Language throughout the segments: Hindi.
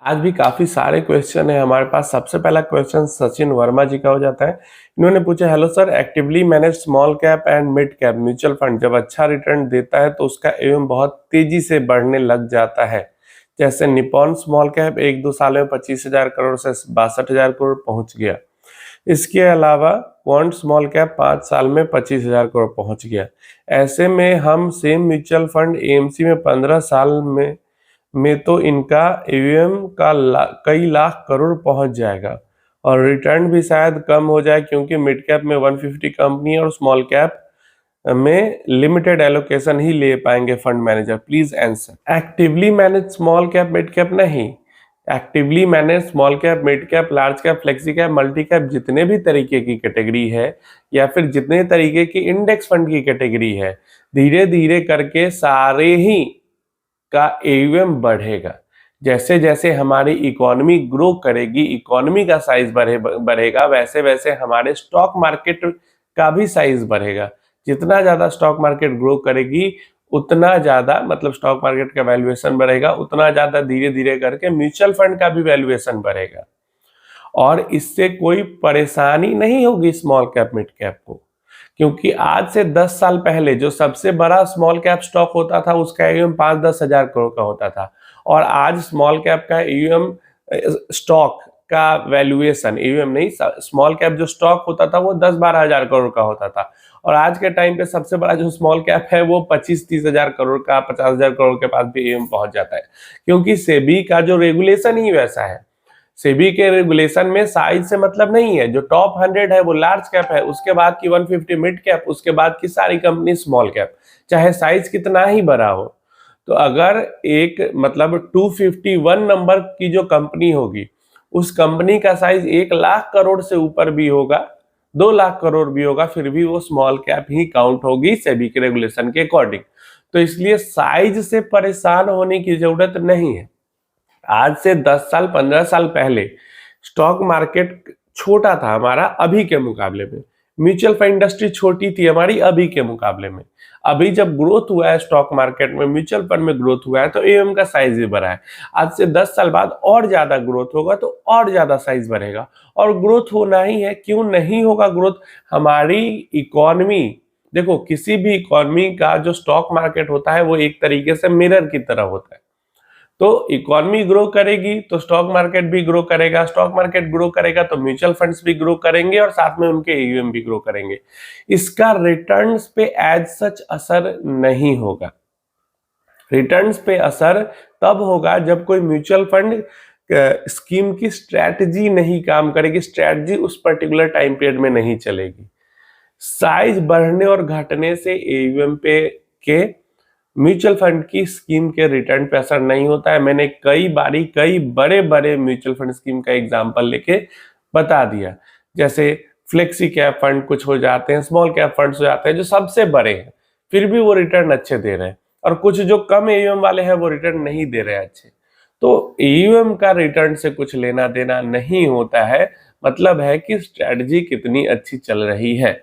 आज भी काफी सारे क्वेश्चन है हमारे पास। सबसे पहला क्वेश्चन सचिन वर्मा जी का हो जाता है। इन्होंने पूछा, hello sir, actively manage small cap and mid cap mutual fund जब अच्छा रिटर्न देता है तो उसका एवं बहुत तेजी से बढ़ने लग जाता है। जैसे निप्पॉन स्मॉल कैप 1-2 साल में 25,000 करोड़ से 62,000 करोड़ पहुंच गया। इसके अलावा क्वांट स्मॉल कैप 5 साल में 25,000 करोड़ पहुंच गया। ऐसे में हम सेम म्यूचुअल फंड एएमसी में 15 साल में तो इनका एवीएम का कई लाख करोड़ पहुंच जाएगा और रिटर्न भी शायद कम हो जाए, क्योंकि मिड कैप में 150 कंपनी और स्मॉल कैप में लिमिटेड एलोकेशन ही ले पाएंगे fund manager. Please answer. Actively manage small cap mid cap नहीं, actively manage small cap mid cap large cap flexi cap multi cap जितने भी तरीके की कैटेगरी है या फिर जितने तरीके की इंडेक्स फंड की कैटेगरी है, धीरे धीरे करके सारे ही का एयूएम बढ़ेगा। जैसे जैसे हमारी इकोनॉमी ग्रो करेगी, इकोनॉमी का साइज बढ़ेगा, वैसे वैसे हमारे स्टॉक मार्केट का भी साइज बढ़ेगा। जितना ज्यादा स्टॉक मार्केट ग्रो करेगी उतना ज्यादा, मतलब स्टॉक मार्केट का वैल्यूएशन बढ़ेगा, उतना ज्यादा धीरे धीरे करके म्यूचुअल फंड का भी वैल्यूएशन बढ़ेगा। और इससे कोई परेशानी नहीं होगी स्मॉल कैप मिड कैप को, क्योंकि आज से 10 साल पहले जो सबसे बड़ा स्मॉल कैप स्टॉक होता था उसका एयूएम 5-10 हजार करोड़ का होता था, और आज स्मॉल कैप का एयूएम स्टॉक का वैल्यूएशन, एयूएम नहीं, स्मॉल कैप जो स्टॉक होता था वो 10-12 हजार करोड़ का होता था, और आज के टाइम पे सबसे बड़ा जो स्मॉल कैप है वो 25-30 हजार करोड़ का, 50 हजार करोड़ के पास भी एयूएम पहुंच जाता है, क्योंकि सेबी का जो रेगुलेशन ही वैसा है। सेबी के रेगुलेशन में साइज से मतलब नहीं है। जो टॉप 100 है वो लार्ज कैप है, उसके बाद की 150 मिड कैप, उसके बाद की सारी कंपनी स्मॉल कैप, चाहे साइज कितना ही बड़ा हो। तो अगर एक मतलब 251 नंबर की जो कंपनी होगी, उस कंपनी का साइज 1 लाख करोड़ से ऊपर भी होगा, 2 लाख करोड़ भी होगा, फिर भी वो स्मॉल कैप ही काउंट होगी सेबी के रेगुलेशन के अकॉर्डिंग। तो इसलिए साइज से परेशान होने की जरूरत नहीं है। आज से 10 साल 15 साल पहले स्टॉक मार्केट छोटा था हमारा अभी के मुकाबले में, म्यूचुअल फंड इंडस्ट्री छोटी थी हमारी अभी के मुकाबले में। अभी जब ग्रोथ हुआ है स्टॉक मार्केट में, म्यूचुअल फंड में ग्रोथ हुआ है, तो एएम का साइज भी बढ़ा है। आज से 10 साल बाद और ज्यादा ग्रोथ होगा तो और ज्यादा साइज बढ़ेगा, और ग्रोथ होना ही है। क्यों नहीं होगा ग्रोथ? हमारी इकोनॉमी, देखो किसी भी इकोनॉमी का जो स्टॉक मार्केट होता है वो एक तरीके से मिरर की तरह होता है। तो इकोनॉमी ग्रो करेगी तो स्टॉक मार्केट भी ग्रो करेगा, स्टॉक मार्केट ग्रो करेगा तो म्यूचुअल फंड्स भी ग्रो करेंगे, और साथ में उनके एयूएम भी ग्रो करेंगे। इसका रिटर्न्स पे एज सच असर नहीं होगा। रिटर्न्स पे असर तब होगा जब कोई म्यूचुअल फंड स्कीम की स्ट्रैटेजी नहीं काम करेगी, स्ट्रैटेजी उस पर्टिकुलर टाइम पीरियड में नहीं चलेगी। साइज बढ़ने और घटने से एयूएम पे के म्यूचुअल फंड की स्कीम के रिटर्न पे असर नहीं होता है। मैंने कई बड़े बड़े म्यूचुअल फंड स्कीम का एग्जांपल लेके बता दिया। जैसे फ्लेक्सी कैप फंड कुछ हो जाते हैं, स्मॉल कैप फंड्स हो जाते हैं जो सबसे बड़े हैं, फिर भी वो रिटर्न अच्छे दे रहे हैं, और कुछ जो कम एयूएम वाले हैं वो रिटर्न नहीं दे रहे हैं अच्छे। तो एयूएम का रिटर्न से कुछ लेना देना नहीं होता है, मतलब है कि स्ट्रेटजी कितनी अच्छी चल रही है।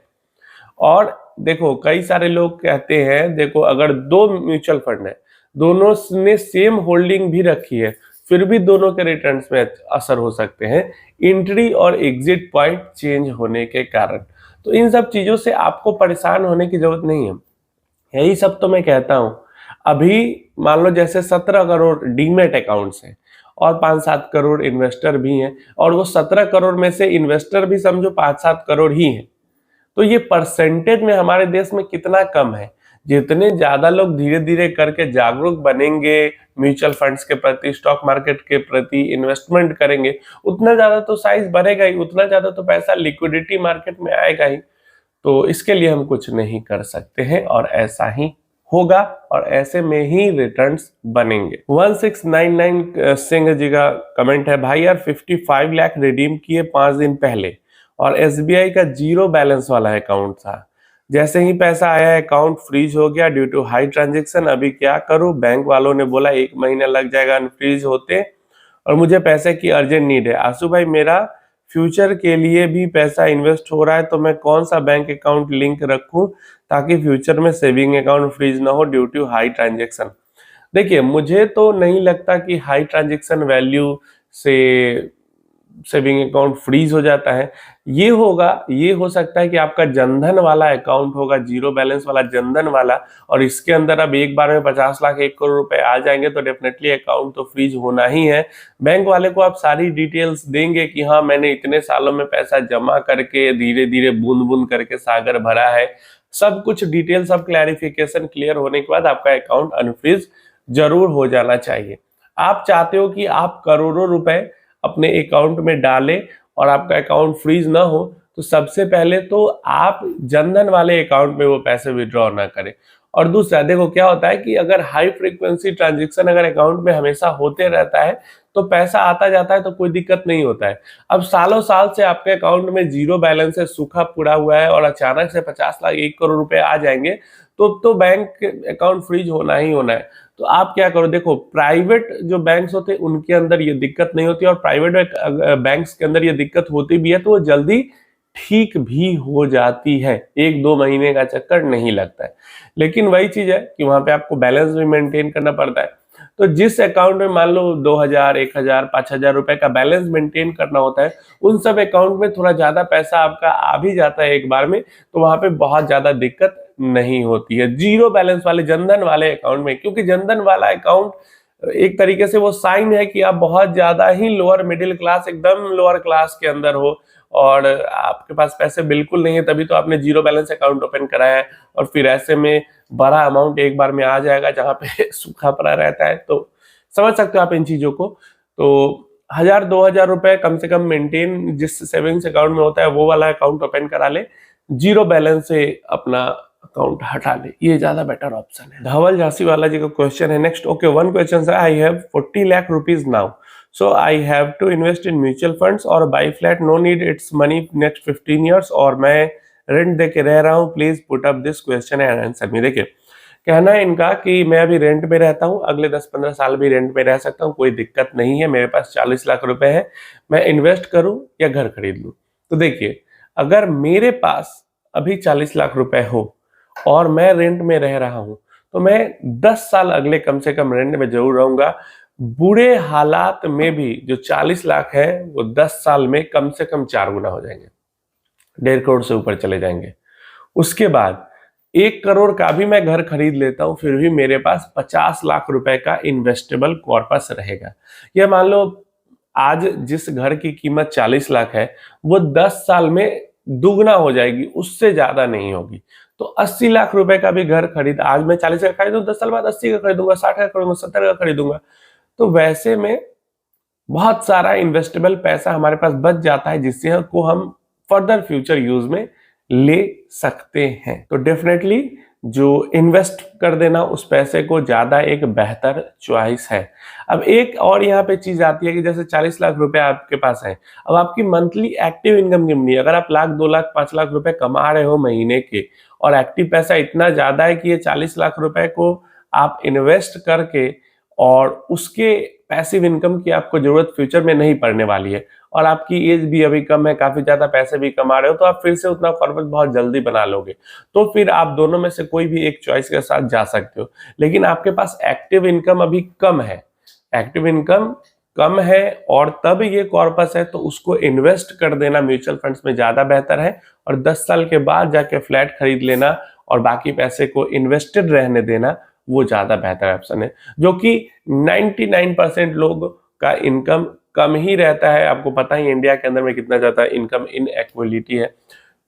और देखो कई सारे लोग कहते हैं, देखो अगर दो म्यूचुअल फंड है, दोनों ने सेम होल्डिंग भी रखी है, फिर भी दोनों के रिटर्न्स में असर हो सकते हैं, एंट्री और एग्जिट पॉइंट चेंज होने के कारण। तो इन सब चीजों से आपको परेशान होने की जरूरत नहीं है। यही सब तो मैं कहता हूं। अभी मान लो जैसे 17 करोड़ डीमेट अकाउंट्स हैं और 5-7 करोड़ इन्वेस्टर भी हैं, और वो 17 करोड़ में से इन्वेस्टर भी समझो 5-7 करोड़ ही हैं। तो ये परसेंटेज में हमारे देश में कितना कम है। जितने ज्यादा लोग धीरे धीरे करके जागरूक बनेंगे म्यूचुअल फंड्स के प्रति, स्टॉक मार्केट के प्रति इन्वेस्टमेंट करेंगे, उतना ज्यादा तो साइज बढ़ेगा ही, उतना ज्यादा तो पैसा लिक्विडिटी मार्केट में आएगा ही। तो इसके लिए हम कुछ नहीं कर सकते हैं, और ऐसा ही होगा, और ऐसे में ही रिटर्न्स बनेंगे। 1699 सिंह जी का कमेंट है, भाई यार 55 लाख रिडीम किए 5 दिन पहले, और एसबीआई का 0 बैलेंस वाला अकाउंट था। जैसे ही पैसा आया अकाउंट फ्रीज हो गया ड्यू टू हाई ट्रांजेक्शन। अभी क्या करूं? बैंक वालों ने बोला 1 महीना लग जाएगा अनफ्रीज होते, और मुझे पैसे की अर्जेंट नीड है। आशु भाई मेरा फ्यूचर के लिए भी पैसा इन्वेस्ट हो रहा है, तो मैं कौन सा बैंक अकाउंट लिंक रखूं ताकि फ्यूचर में सेविंग अकाउंट फ्रीज ना हो ड्यू टू हाई ट्रांजेक्शन? देखिए, मुझे तो नहीं लगता कि हाई ट्रांजैक्शन वैल्यू से सेविंग अकाउंट फ्रीज हो जाता है। ये हो सकता है कि आपका जनधन वाला अकाउंट होगा, जीरो बैलेंस वाला जनधन वाला, और इसके अंदर अब एक बार में 50 लाख 1 करोड़ रुपए आ जाएंगे तो डेफिनेटली अकाउंट तो फ्रीज होना ही है। बैंक वाले को आप सारी डिटेल्स देंगे कि हाँ, मैंने इतने सालों में पैसा जमा करके धीरे धीरे बूंद बूंद करके सागर भरा है। सब कुछ डिटेल, सब क्लैरिफिकेशन क्लियर होने के बाद आपका अकाउंट अनफ्रीज जरूर हो जाना चाहिए। आप चाहते हो कि आप करोड़ों रुपए अपने अकाउंट में डालें और आपका अकाउंट फ्रीज ना हो, तो सबसे पहले तो आप जनधन वाले अकाउंट में वो पैसे विड्रॉ ना करें। और दूसरा, देखो क्या होता है कि अगर हाई फ्रीक्वेंसी ट्रांजैक्शन अगर अकाउंट में हमेशा होते रहता है तो पैसा आता जाता है तो कोई दिक्कत नहीं होता है। अब सालों साल से आपके अकाउंट में जीरो बैलेंस है, सूखा पड़ा हुआ है, और अचानक से 50 लाख 1 करोड़ रुपए आ जाएंगे तो बैंक अकाउंट फ्रीज होना ही होना है। तो आप क्या करो, देखो प्राइवेट जो बैंक्स होते हैं उनके अंदर ये दिक्कत नहीं होती, और प्राइवेट बैंक्स के अंदर ये दिक्कत होती भी है तो वो जल्दी ठीक भी हो जाती है, 1-2 महीने का चक्कर नहीं लगता है। लेकिन वही चीज है कि वहां पे आपको बैलेंस भी मेंटेन करना पड़ता है। तो जिस अकाउंट में मान लो 2000, 1000, 5000 रुपए का बैलेंस मेंटेन करना होता है, उन सब अकाउंट में थोड़ा ज्यादा पैसा आपका आ भी जाता है एक बार में, तो वहां पे बहुत ज्यादा दिक्कत नहीं होती है। जीरो बैलेंस वाले जनधन वाले अकाउंट में, क्योंकि जनधन वाला अकाउंट एक तरीके से वो साइन है कि आप बहुत ज्यादा ही लोअर मिडिल क्लास, एकदम लोअर क्लास के अंदर हो और आपके पास पैसे बिल्कुल नहीं है, तभी तो आपने जीरो बैलेंस अकाउंट ओपन कराया है। और फिर ऐसे में बड़ा अमाउंट एक बार में आ जाएगा जहां पे सूखा पड़ा रहता है, तो समझ सकते हो आप इन चीजों को। तो 1000-2000 रुपए कम से कम मेंटेन जिस सेविंग्स अकाउंट में होता है वो वाला अकाउंट ओपन करा ले, जीरो बैलेंस से अपना अकाउंट हटा ले, ये ज्यादा बेटर ऑप्शन है। धवल झांसी वाला जी का क्वेश्चन है नेक्स्ट। ओके, वन क्वेश्चन है, I have 40 lakh rupees now, so I have to invest in mutual funds और buy flat, no need its money next 15 years, और मैं रेंट दे के रह रहा हूँ, please put up this question and answer me. देखिए, कहना है इनका कि मैं अभी रेंट में रहता हूँ, अगले 10-15 साल भी रेंट में रह सकता हूँ, कोई दिक्कत नहीं है, मेरे पास 40 लाख रुपए है, मैं इन्वेस्ट करूं या घर खरीद लूं। तो देखिए, अगर मेरे पास अभी 40 लाख रुपए हो और मैं रेंट में रह रहा हूं, तो मैं 10 साल अगले कम से कम रेंट में जरूर रहूंगा। बुरे हालात में भी जो 40 लाख है वो 10 साल में कम से कम 4 गुना हो जाएंगे, 1.5 करोड़ से ऊपर चले जाएंगे। उसके बाद 1 करोड़ का भी मैं घर खरीद लेता हूं, फिर भी मेरे पास 50 लाख रुपए का इन्वेस्टेबल कॉर्पस रहेगा। यह मान लो आज जिस घर की कीमत 40 लाख है वो 10 साल में दुगना हो जाएगी, उससे ज्यादा नहीं होगी। तो 80 लाख रुपए का भी घर खरीद, आज मैं 40 का खरीदूं, 10 साल बाद 80 का खरीदूंगा, 60 का खरीदूंगा, 70 का खरीदूंगा। तो वैसे में बहुत सारा इन्वेस्टेबल पैसा हमारे पास बच जाता है, जिससे को हम फर्दर फ्यूचर यूज में ले सकते हैं। तो डेफिनेटली जो इन्वेस्ट कर देना उस पैसे को ज्यादा एक बेहतर चॉइस है। अब एक और यहाँ पे चीज आती है कि जैसे 40 लाख रुपए आपके पास है, अब आपकी मंथली एक्टिव इनकम कितनी है? अगर आप लाख, 2 लाख, 5 लाख रुपए कमा रहे हो महीने के, और एक्टिव पैसा इतना ज्यादा है कि ये 40 लाख रुपए को आप इन्वेस्ट करके, और उसके पैसिव इनकम की आपको जरूरत फ्यूचर में नहीं पड़ने वाली है, और आपकी एज भी अभी कम है, काफी ज्यादा पैसे भी कमा रहे हो, तो आप फिर से उतना कॉर्पस बहुत जल्दी बना लोगे। तो फिर आप दोनों में से कोई भी एक चॉइस के साथ जा सकते हो। लेकिन आपके पास एक्टिव इनकम अभी कम है, एक्टिव इनकम कम है, और तब ये कॉर्पस है, तो उसको इन्वेस्ट कर देना म्यूचुअल फंड्स में ज्यादा बेहतर है, और 10 साल के बाद जाके फ्लैट खरीद लेना और बाकी पैसे को इन्वेस्टेड रहने देना, वो ज्यादा बेहतर ऑप्शन है। जो कि 99% लोग का इनकम कम ही रहता है। आपको पता ही इंडिया के अंदर में कितना ज्यादा इनकम इनइक्वालिटी है।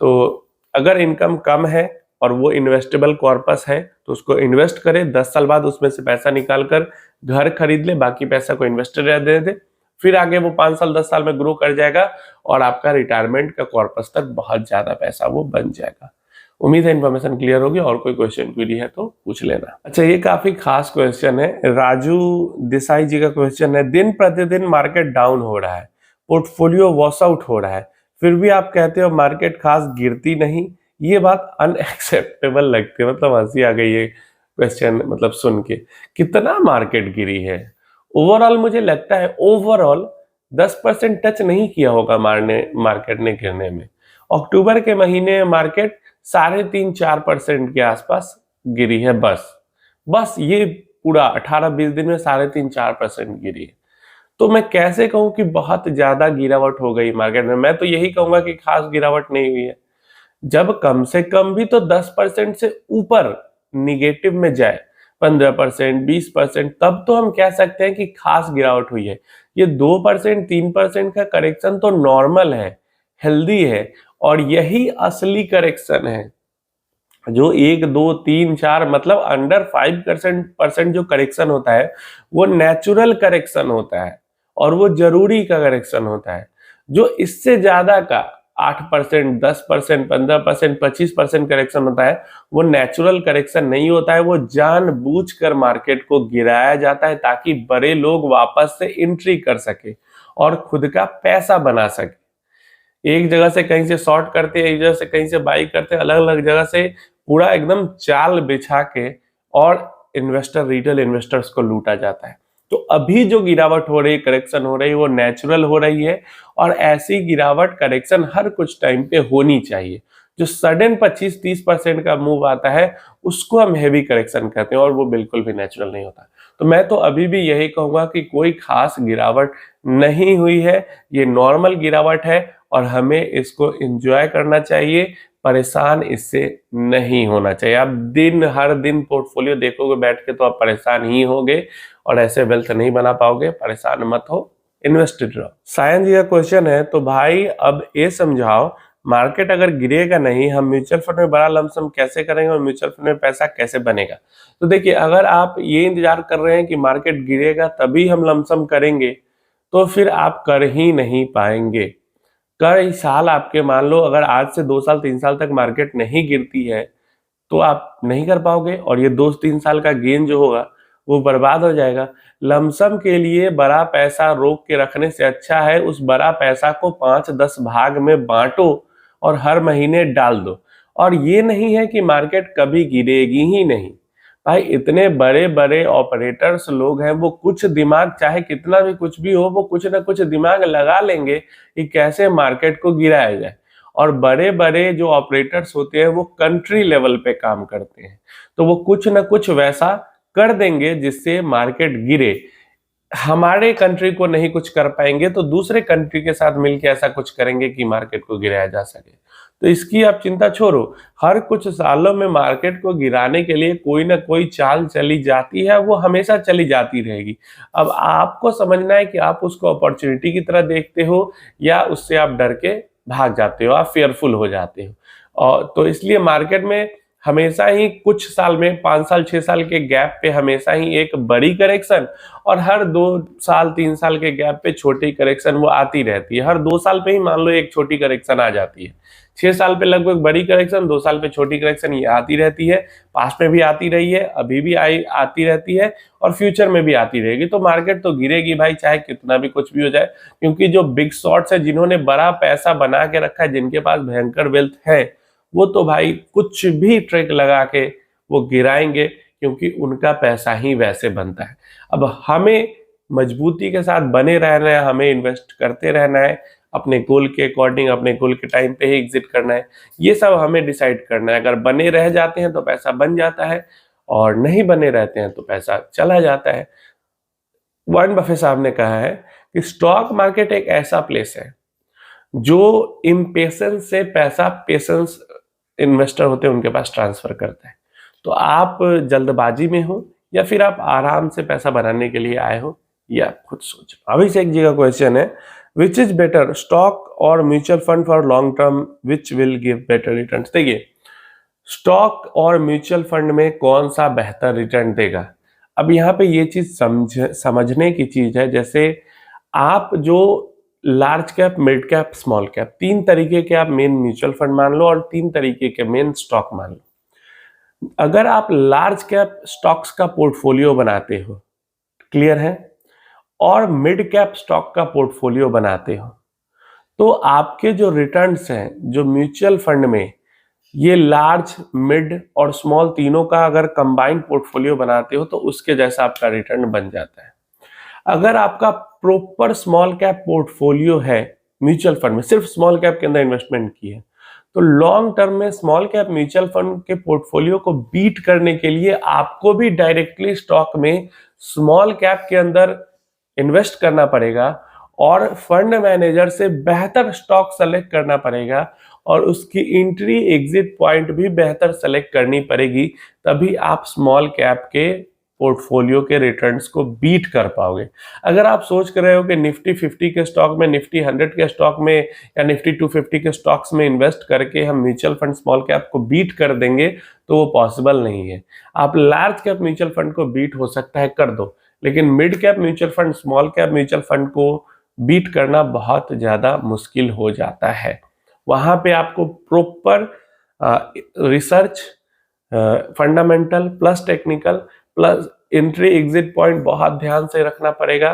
तो अगर इनकम कम है और वो इन्वेस्टेबल कॉर्पस है तो उसको इन्वेस्ट करें, 10 साल बाद उसमें से पैसा निकाल कर घर खरीद ले, बाकी पैसा को इन्वेस्टेड रह दे, फिर आगे वो 5 साल 10 साल में ग्रो कर जाएगा और आपका रिटायरमेंट का कॉर्पस तक बहुत ज्यादा पैसा वो बन जाएगा। उम्मीद है इन्फॉर्मेशन क्लियर होगी। और कोई क्वेश्चन क्वेरी है तो पूछ लेना। अच्छा, ये काफी खास क्वेश्चन है, राजू देसाई जी का क्वेश्चन है, दिन प्रतिदिन मार्केट डाउन हो रहा है, पोर्टफोलियो वॉश आउट हो रहा है, फिर भी आप कहते हो मार्केट खास गिरती नहीं। ये बात अनएक्सेप्टेबल लगती है, मतलब हंसी आ गई ये क्वेश्चन मतलब सुन के। कितना मार्केट गिरी है? ओवरऑल मुझे लगता है ओवरऑल 10% टच नहीं किया होगा मार्केट ने गिरने में। अक्टूबर के महीने मार्केट 3.5-4% के आसपास गिरी है, बस ये पूरा 18-20 दिन में 3.5-4% गिरी है। तो मैं कैसे कहूं कि बहुत ज्यादा गिरावट हो गई मार्केट में? मैं तो यही कहूंगा कि खास गिरावट नहीं हुई है। जब कम से कम भी तो 10% से ऊपर निगेटिव में जाए, 15%, 20%, तब तो हम कह सकते हैं कि खास गिरावट हुई है। ये 2%, 3% का करेक्शन तो नॉर्मल है, हेल्दी है, और यही असली करेक्शन है। जो 1, 2, 3, 4 मतलब अंडर 5% जो करेक्शन होता है वो नेचुरल करेक्शन होता है और वो जरूरी का करेक्शन होता है। जो इससे ज्यादा का 8%, 10%, 15%, 25% करेक्शन होता है वो नेचुरल करेक्शन नहीं होता है, वो जानबूझकर मार्केट को गिराया जाता है ताकि बड़े लोग वापस से एंट्री कर सके और खुद का पैसा बना सके। एक जगह से कहीं से शॉर्ट करते हैं, एक जगह से कहीं से बाई करते हैं, अलग अलग जगह से पूरा एकदम चाल बिछा के और रिटेल इन्वेस्टर्स को लूटा जाता है। तो अभी जो गिरावट हो रही है, करेक्शन हो रही है, वो नेचुरल हो रही है और ऐसी गिरावट करेक्शन हर कुछ टाइम पे होनी चाहिए। जो सडन 25-30% का मूव आता है उसको हम हेवी करेक्शन कहते हैं और वो बिल्कुल भी नेचुरल नहीं होता। तो मैं तो अभी भी यही कहूंगा कि कोई खास गिरावट नहीं हुई है, ये नॉर्मल गिरावट है और हमें इसको एंजॉय करना चाहिए, परेशान इससे नहीं होना चाहिए। आप हर दिन पोर्टफोलियो देखोगे बैठ के तो आप परेशान ही होगे और ऐसे वेल्थ नहीं बना पाओगे। परेशान मत हो, इन्वेस्टेड रहो। सायन जी का क्वेश्चन है, तो भाई अब ये समझाओ, मार्केट अगर गिरेगा नहीं, हम म्यूचुअल फंड में बड़ा लमसम कैसे करेंगे और म्यूचुअल फंड में पैसा कैसे बनेगा? तो देखिए, अगर आप ये इंतजार कर रहे हैं कि मार्केट गिरेगा तभी हम लमसम करेंगे तो फिर आप कर ही नहीं पाएंगे। कई साल आपके, मान लो अगर आज से 2 साल 3 साल तक मार्केट नहीं गिरती है तो आप नहीं कर पाओगे और ये 2-3 साल का गेन जो होगा वो बर्बाद हो जाएगा। लमसम के लिए बड़ा पैसा रोक के रखने से अच्छा है उस बड़ा पैसा को 5-10 भाग में बांटो और हर महीने डाल दो। और ये नहीं है कि मार्केट कभी गिरेगी ही नहीं। भाई इतने बड़े बड़े ऑपरेटर्स लोग हैं, वो कुछ दिमाग, चाहे कितना भी कुछ भी हो, वो कुछ ना कुछ दिमाग लगा लेंगे कि कैसे मार्केट को गिराया जाए। और बड़े बड़े जो ऑपरेटर्स होते हैं वो कंट्री लेवल पे काम करते हैं, तो वो कुछ ना कुछ वैसा कर देंगे जिससे मार्केट गिरे। हमारे कंट्री को नहीं कुछ कर पाएंगे तो दूसरे कंट्री के साथ मिलकर ऐसा कुछ करेंगे कि मार्केट को गिराया जा सके। तो इसकी आप चिंता छोड़ो। हर कुछ सालों में मार्केट को गिराने के लिए कोई ना कोई चाल चली जाती है, वो हमेशा चली जाती रहेगी। अब आपको समझना है कि आप उसको अपॉर्चुनिटी की तरह देखते हो या उससे आप डर के भाग जाते हो, आप फेयरफुल हो जाते हो। और तो इसलिए मार्केट में हमेशा ही कुछ साल में, 5 साल 6 साल के गैप पे हमेशा ही एक बड़ी करेक्शन और हर 2 साल 3 साल के गैप पे छोटी करेक्शन वो आती रहती है। हर 2 साल पे ही मान लो एक छोटी करेक्शन आ जाती है। 6 साल पे लगभग बड़ी करेक्शन, 2 साल पे छोटी करेक्शन, ये आती रहती है। पास्ट में भी आती रही है, अभी भी आती रहती है और फ्यूचर में भी आती रहेगी। तो मार्केट तो गिरेगी भाई, चाहे कितना भी कुछ भी हो जाए, क्योंकि जो बिग शॉट्स है, जिन्होंने बड़ा पैसा बना के रखा है, जिनके पास भयंकर वेल्थ है, वो तो भाई कुछ भी ट्रिक लगा के वो गिराएंगे, क्योंकि उनका पैसा ही वैसे बनता है। अब हमें मजबूती के साथ बने रहना है, हमें इन्वेस्ट करते रहना है, अपने गोल के अकॉर्डिंग, अपने गोल के टाइम पे ही एग्जिट करना है। ये सब हमें डिसाइड करना है। अगर बने रह जाते हैं तो पैसा बन जाता है और नहीं बने रहते हैं तो पैसा चला जाता है। वॉरेन बफेट साहब ने कहा है कि स्टॉक मार्केट एक ऐसा प्लेस है जो इम्पेशेंस से पैसा पेशेंस इन्वेस्टर होते हैं उनके पास ट्रांसफर करता है। तो आप जल्दबाजी में हो या फिर आप आराम से पैसा बनाने के लिए आए हो, ये आप खुद सोचो। अभिषेक जी का क्वेश्चन है, विच इज बेटर, स्टॉक और mutual fund for long term, which will give better return? देखिए, स्टॉक और म्यूचुअल फंड में कौन सा बेहतर रिटर्न देगा? अब यहाँ पे ये चीज समझने की चीज है। जैसे आप जो large cap, mid cap, small cap, 3 तरीके के आप मेन म्यूचुअल फंड मान लो और 3 तरीके के मेन स्टॉक मान लो। अगर आप लार्ज कैप स्टॉक्स का पोर्टफोलियो बनाते हो, क्लियर है, और मिड कैप स्टॉक का पोर्टफोलियो बनाते हो, तो आपके जो रिटर्न्स हैं, जो म्यूचुअल फंड में ये लार्ज, मिड और स्मॉल तीनों का अगर कंबाइंड पोर्टफोलियो बनाते हो तो उसके जैसा आपका रिटर्न बन जाता है। अगर आपका प्रॉपर स्मॉल कैप पोर्टफोलियो है म्यूचुअल फंड में, सिर्फ स्मॉल कैप के अंदर इन्वेस्टमेंट की है, तो लॉन्ग टर्म में स्मॉल कैप म्यूचुअल फंड के पोर्टफोलियो को बीट करने के लिए आपको भी डायरेक्टली स्टॉक में स्मॉल कैप के अंदर इन्वेस्ट करना पड़ेगा और फंड मैनेजर से बेहतर स्टॉक सेलेक्ट करना पड़ेगा और उसकी एंट्री एग्जिट पॉइंट भी बेहतर सेलेक्ट करनी पड़ेगी, तभी आप स्मॉल कैप के पोर्टफोलियो के रिटर्न्स को बीट कर पाओगे। अगर आप सोच कर रहे हो कि निफ्टी 50 के स्टॉक में, निफ्टी 100 के स्टॉक में या निफ्टी 250 के स्टॉक्स में इन्वेस्ट करके हम म्यूचुअल फंड स्मॉल कैप को बीट कर देंगे, तो वो पॉसिबल नहीं है। आप लार्ज कैप म्यूचुअल फंड को बीट हो सकता है कर दो, लेकिन mid cap mutual fund, small cap mutual fund को बीट करना बहुत ज्यादा मुश्किल हो जाता है। वहां पे आपको proper research, fundamental plus technical plus entry exit point बहुत ध्यान से रखना पड़ेगा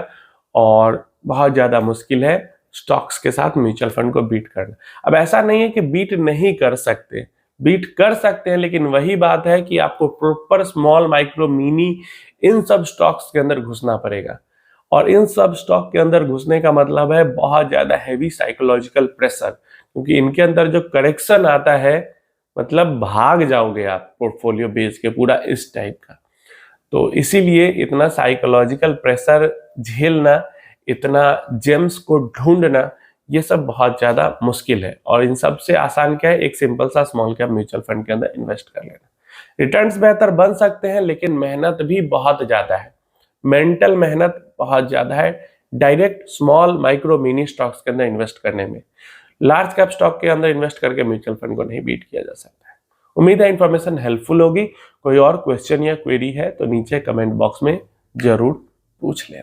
और बहुत ज्यादा मुश्किल है स्टॉक्स के साथ म्यूचुअल फंड को बीट करना। अब ऐसा नहीं है कि बीट नहीं कर सकते, बीट कर सकते हैं, लेकिन वही बात है कि आपको प्रॉपर स्मॉल, माइक्रो, मिनी इन सब स्टॉक्स के अंदर घुसना पड़ेगा। और इन सब स्टॉक के अंदर घुसने का मतलब है बहुत ज्यादा हैवी साइकोलॉजिकल प्रेशर, क्योंकि इनके अंदर जो करेक्शन आता है, मतलब भाग जाओगे आप पोर्टफोलियो बेच के पूरा इस टाइप का। तो इसीलिए इतना साइकोलॉजिकल प्रेशर झेलना, इतना जेम्स को ढूंढना, ये सब बहुत ज्यादा मुश्किल है। और इन सब से आसान क्या है, एक सिंपल सा स्मॉल कैप म्यूचुअल फंड के अंदर इन्वेस्ट कर लेना। रिटर्न्स बेहतर बन सकते हैं, लेकिन मेहनत भी बहुत ज्यादा है, मेंटल मेहनत बहुत ज्यादा है direct small, micro, mini stocks के अंदर इन्वेस्ट करने में। लार्ज कैप स्टॉक के अंदर इन्वेस्ट करके म्यूचुअल फंड को नहीं बीट किया जा सकता है। उम्मीद है इन्फॉर्मेशन हेल्पफुल होगी। कोई और क्वेश्चन या क्वेरी है तो नीचे कमेंट बॉक्स में जरूर पूछ लेना।